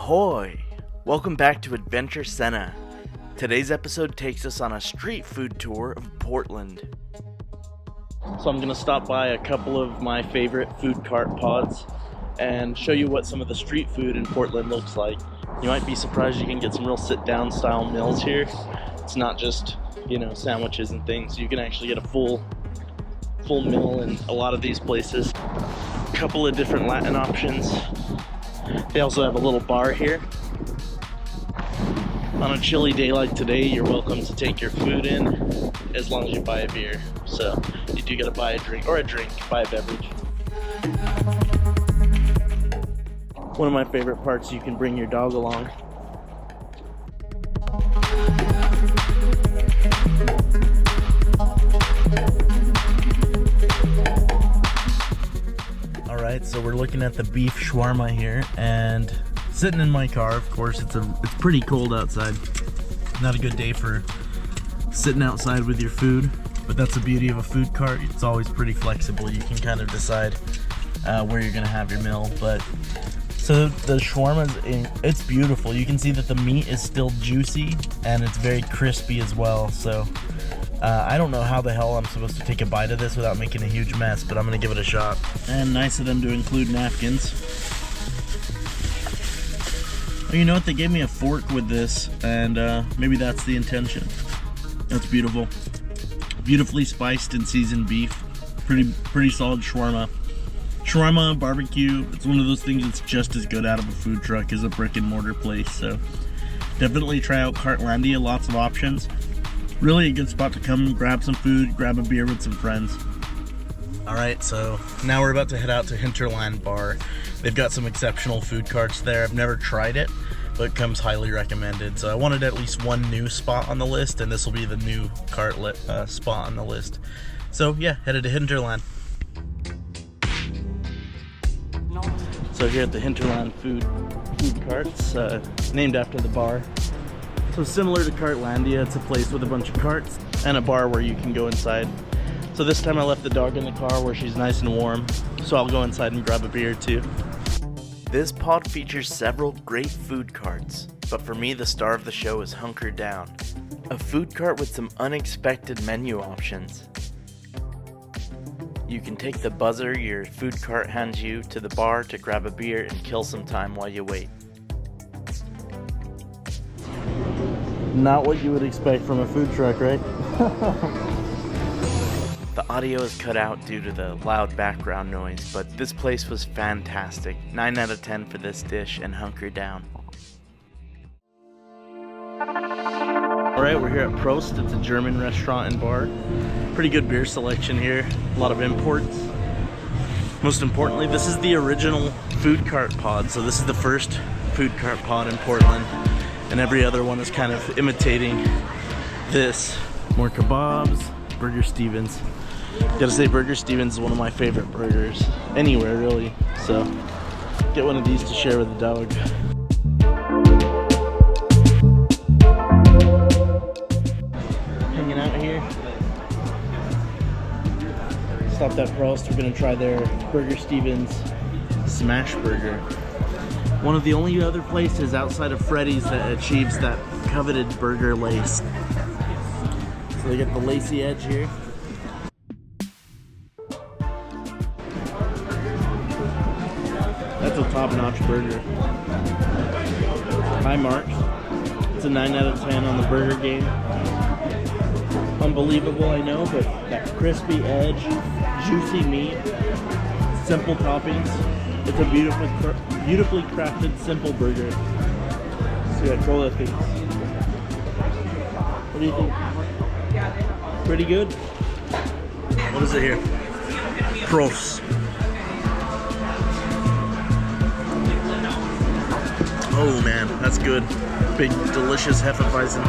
Ahoy! Welcome back to Adventure Sena. Today's episode takes us on a street food tour of Portland. So I'm going to stop by a couple of my favorite food cart pods and show you what some of the street food in Portland looks like. You might be surprised you can get some real sit-down style meals here. It's not just, sandwiches and things. You can actually get a full meal in a lot of these places. A couple of different Latin options. They also have a little bar here. On a chilly day like today, you're welcome to take your food in as long as you buy a beer. So you do gotta buy a drink, buy a beverage. One of my favorite parts, you can bring your dog along. Alright, so we're looking at the beef shawarma here, and sitting in my car, of course, it's pretty cold outside. Not a good day for sitting outside with your food, but that's the beauty of a food cart. It's always pretty flexible. You can kind of decide where you're gonna have your meal. But so the shawarma's it's beautiful. You can see that the meat is still juicy and it's very crispy as well. So I don't know how the hell I'm supposed to take a bite of this without making a huge mess, but I'm gonna give it a shot. And nice of them to include napkins. Oh, you know what? They gave me a fork with this, and maybe that's the intention. That's beautiful. Beautifully spiced and seasoned beef. Pretty solid shawarma. Shawarma, barbecue, it's one of those things that's just as good out of a food truck as a brick and mortar place. So definitely try out Cartlandia, lots of options. Really a good spot to come grab some food, grab a beer with some friends. Alright, so now we're about to head out to Hinterland Bar. They've got some exceptional food carts there. I've never tried it, but it comes highly recommended. So I wanted at least one new spot on the list, and this will be the new cart spot on the list. So yeah, headed to Hinterland. So here at the Hinterland food carts, named after the bar. So similar to Cartlandia, it's a place with a bunch of carts and a bar where you can go inside. So this time I left the dog in the car where she's nice and warm, so I'll go inside and grab a beer too. This pod features several great food carts, but for me the star of the show is Hunker Down, a food cart with some unexpected menu options. You can take the buzzer your food cart hands you to the bar to grab a beer and kill some time while you wait. Not what you would expect from a food truck, right? The audio is cut out due to the loud background noise, but this place was fantastic. 9 out of 10 for this dish and Hunker Down. Alright, we're here at Prost. It's a German restaurant and bar. Pretty good beer selection here. A lot of imports. Most importantly, this is the original food cart pod. So this is the first food cart pod in Portland. And every other one is kind of imitating this. More kebabs, Burger Stevens. Gotta say, Burger Stevens is one of my favorite burgers anywhere, really. So get one of these to share with the dog. Hanging out here. Stopped at Prost. We're gonna try their Burger Stevens Smash Burger. One of the only other places outside of Freddy's that achieves that coveted burger lace. So they get the lacy edge here. That's a top-notch burger. High marks. It's a 9 out of 10 on the burger game. Unbelievable, I know, but that crispy edge, juicy meat, simple toppings. It's a beautifully crafted, simple burger. So yeah, Cola thinks. What do you think? Pretty good? What is it here? Prost. Oh man, that's good. Big, delicious Hefeweizen.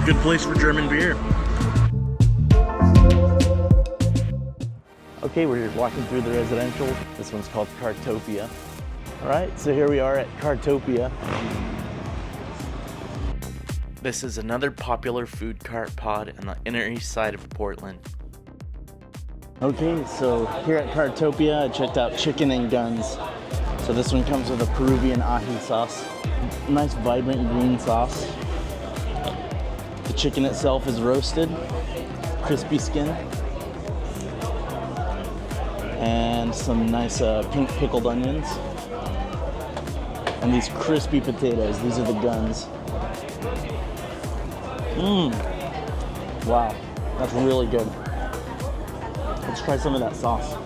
Good place for German beer. Okay, we're walking through the residential. This one's called Cartopia. Alright, so here we are at Cartopia. This is another popular food cart pod on the inner east side of Portland. Okay, so here at Cartopia, I checked out Chicken and Guns. So this one comes with a Peruvian ají sauce. Nice vibrant green sauce. The chicken itself is roasted, crispy skin. And some nice pink pickled onions. And these crispy potatoes, these are the guns. Wow, that's really good. Let's try some of that sauce.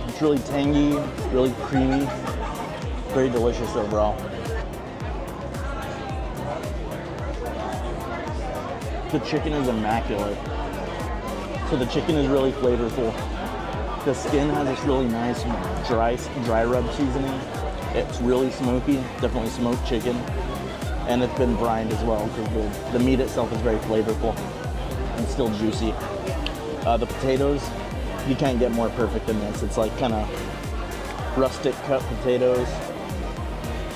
It's really tangy, really creamy, very delicious overall. The chicken is immaculate. So the chicken is really flavorful. The skin has this really nice dry rub seasoning. It's really smoky, definitely smoked chicken. And it's been brined as well because the meat itself is very flavorful and still juicy. The potatoes, you can't get more perfect than this. It's like kind of rustic cut potatoes,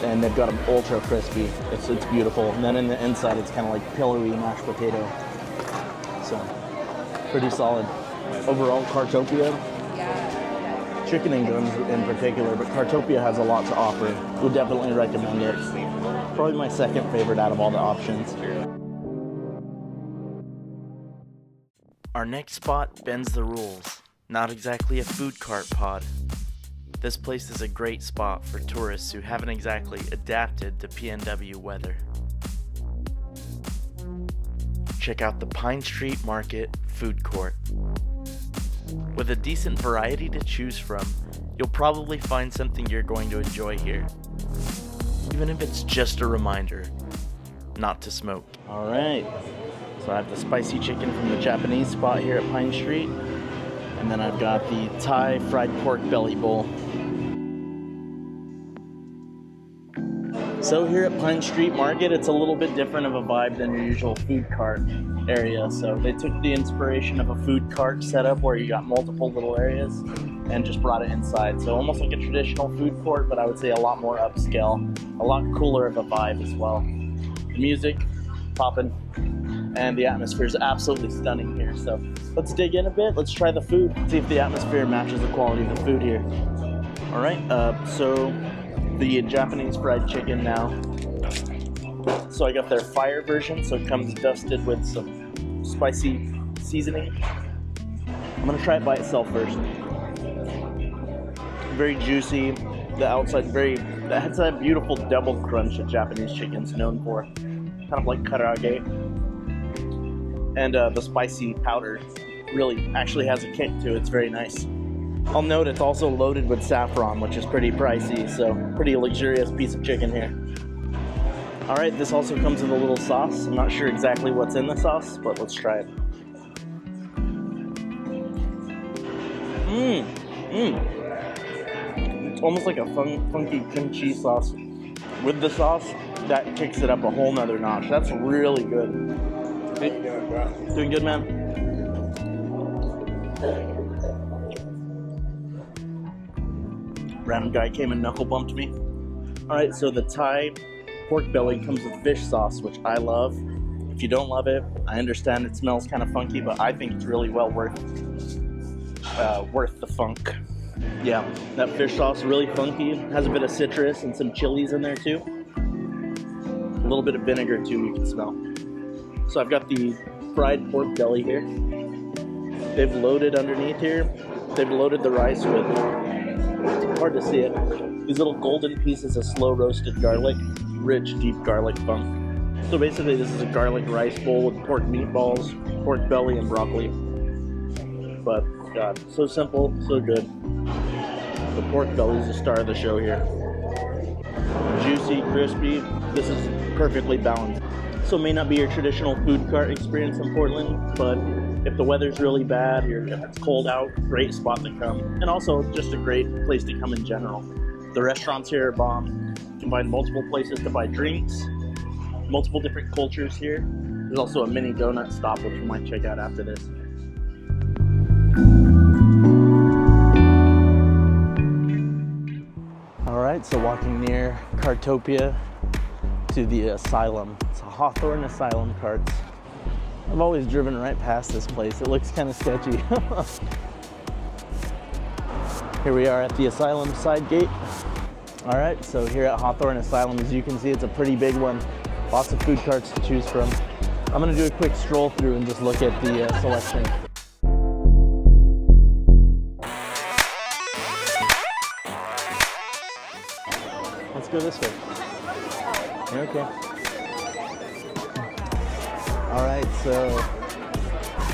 and they've got them ultra crispy. It's beautiful. And then in the inside, it's kind of like pillowy mashed potato. So, pretty solid. Overall, Cartopia, chicken and guns in particular, but Cartopia has a lot to offer. Would definitely recommend it. Probably my second favorite out of all the options. Our next spot bends the rules. Not exactly a food cart pod. This place is a great spot for tourists who haven't exactly adapted to PNW weather. Check out the Pine Street Market Food Court. With a decent variety to choose from, you'll probably find something you're going to enjoy here. Even if it's just a reminder not to smoke. Alright, so I have the spicy chicken from the Japanese spot here at Pine Street. And then I've got the Thai fried pork belly bowl. So here at Pine Street Market, it's a little bit different of a vibe than your usual food cart area. So they took the inspiration of a food cart setup where you got multiple little areas and just brought it inside. So almost like a traditional food court, but I would say a lot more upscale, a lot cooler of a vibe as well. The music, popping, and the atmosphere is absolutely stunning here. So let's dig in a bit. Let's try the food. See if the atmosphere matches the quality of the food here. All right, so the Japanese fried chicken now. So I got their fire version, so it comes dusted with some spicy seasoning. I'm gonna try it by itself first. Very juicy. The outside that has that beautiful double crunch that Japanese chicken's known for. Kind of like karaage. And the spicy powder really actually has a kick to it. It's very nice. I'll note it's also loaded with saffron, which is pretty pricey, so pretty luxurious piece of chicken here. All right, this also comes with a little sauce. I'm not sure exactly what's in the sauce, but let's try it. It's almost like a funky kimchi sauce. With the sauce, that kicks it up a whole nother notch. That's really good. Hey, doing good, man? Random guy came and knuckle bumped me. All right, so the Thai pork belly comes with fish sauce, which I love. If you don't love it, I understand it smells kind of funky, but I think it's really well worth the funk. Yeah, that fish sauce is really funky. Has a bit of citrus and some chilies in there too. A little bit of vinegar too, you can smell. So I've got the fried pork belly here. They've loaded underneath here. They've loaded the rice with, hard to see it, these little golden pieces of slow roasted garlic, rich deep garlic funk. So basically this is a garlic rice bowl with pork meatballs, pork belly, and broccoli. But God, so simple, so good. The pork belly is the star of the show here. Juicy, crispy, this is perfectly balanced. So it may not be your traditional food cart experience in Portland, but if the weather's really bad, or if it's cold out, great spot to come. And also just a great place to come in general. The restaurants here are bomb. You can find multiple places to buy drinks, multiple different cultures here. There's also a mini donut stop, which you might check out after this. All right, so walking near Cartopia to the asylum. It's a Hawthorne Asylum carts. I've always driven right past this place. It looks kind of sketchy. Here we are at the asylum side gate. All right, so here at Hawthorne Asylum, as you can see, it's a pretty big one. Lots of food carts to choose from. I'm gonna do a quick stroll through and just look at the selection. Let's go this way. Okay. All right, so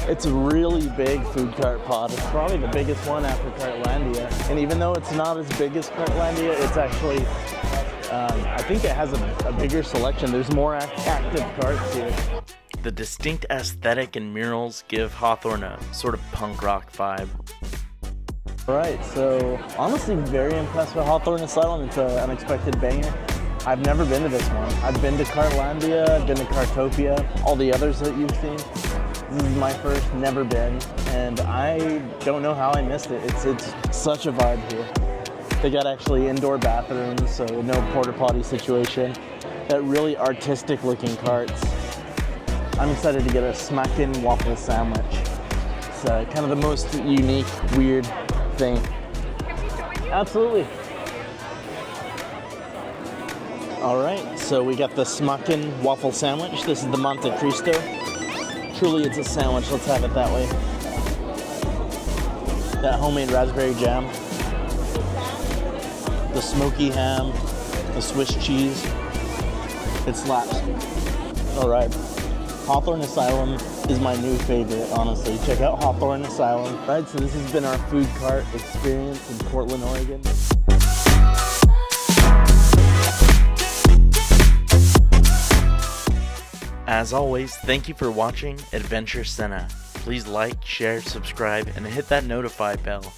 it's a really big food cart pod. It's probably the biggest one after Cartlandia. And even though it's not as big as Cartlandia, it's actually, I think it has a bigger selection. There's more active carts here. The distinct aesthetic and murals give Hawthorne a sort of punk rock vibe. Right, so honestly very impressed with Hawthorne Asylum. It's an unexpected banger. I've never been to this one. I've been to Cartlandia, I've been to Cartopia, all the others that you've seen. This is my first, never been, and I don't know how I missed it. It's such a vibe here. They got actually indoor bathrooms, so no porta potty situation. That really artistic looking carts. I'm excited to get a smackin' waffle sandwich. It's kind of the most unique, weird thing. Absolutely. All right, so we got the smackin' waffle sandwich. This is the Monte Cristo. Truly, it's a sandwich. Let's have it that way. That homemade raspberry jam. The smoky ham. The Swiss cheese. It slaps. All right. Hawthorne Asylum is my new favorite, honestly. Check out Hawthorne Asylum. All right, so this has been our food cart experience in Portland, Oregon. As always, thank you for watching Adventure Sena. Please like, share, subscribe, and hit that notify bell.